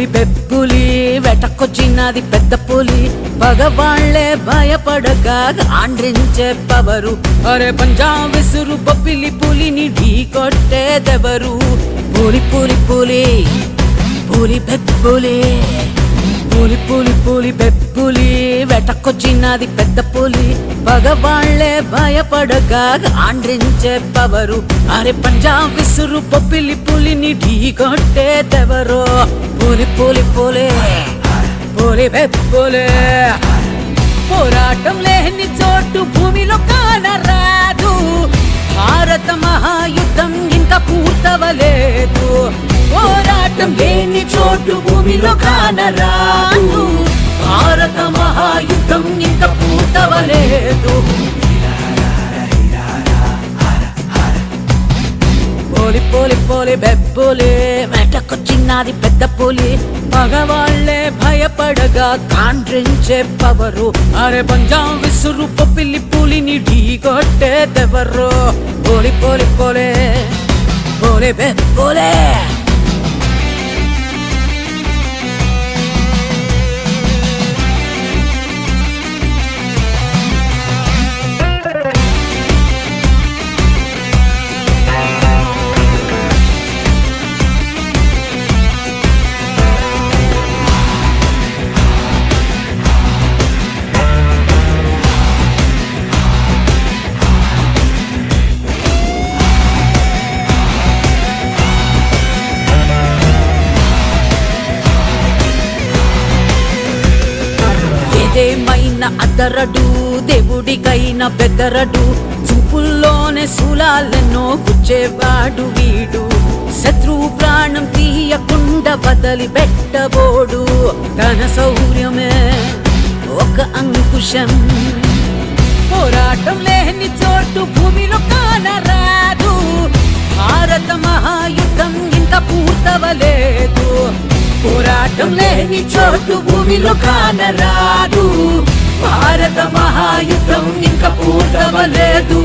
పులి బెబ్బులి వెటకొచ్చినది పెద్ద పులి పగవాళ్లే భయపడగా ఆండ్రించే పవరు అరే పంజాబ్ విసురు బొబ్బిలి పులిని ఢీ కొట్టేదెవరు పులి పులి పులి పులి బెబ్బులి పులి పులి పులి బెబ్బులి వెటకొచ్చినది పెద్ద పులి పగవాళ్లే భయపడగా ఆండ్రించే పవరు అరే పంజాబ్ విసురు బొబ్బిలి పులిని ఢీ కొట్టేదెవరో పులి పులి పులి పులి బెబ్బులి పోరాటం లేని చోటు భూమిలో కానరాదు భారత మహాయుద్ధం ఇంకా పూర్తవలేదు పోరాటం లేని చోటు భూమిలో కానరాదు భారత మహాయుద్ధం ఇంకా పూర్తవలేదు పోలి పోలి పోలి బెబ్బులి వెటకొచ్చినది పెద్ద పులి మగవాళ్లే భయపడగా కాండ్రించే పవరు అరే పంజాబ్ విసురు బొబ్బిలి పులిని ఢీ కొట్టేదెవరు పోలి పోలి పోలి పోలి బెబ్బులి ఏదేమైనా అదరడు దేవుడికైనా బెదరడు చూపుల్లోనే శూలాలెన్నో గుచ్చేవాడు వీడు శత్రువు ప్రాణం తీయకుండా వదిలి పెట్టబోడు తన శౌర్యమే ఒక అంకుశం పోరాటం లేని చోటు భూమిలో కానరాదు భారత మహాయుద్ధం ఇంకా పూర్తవలేదు పోరాటం లేని చోటు భూమిలో కానరాదు భారత మహాయుద్ధం ఇంకా పూర్తవలేదు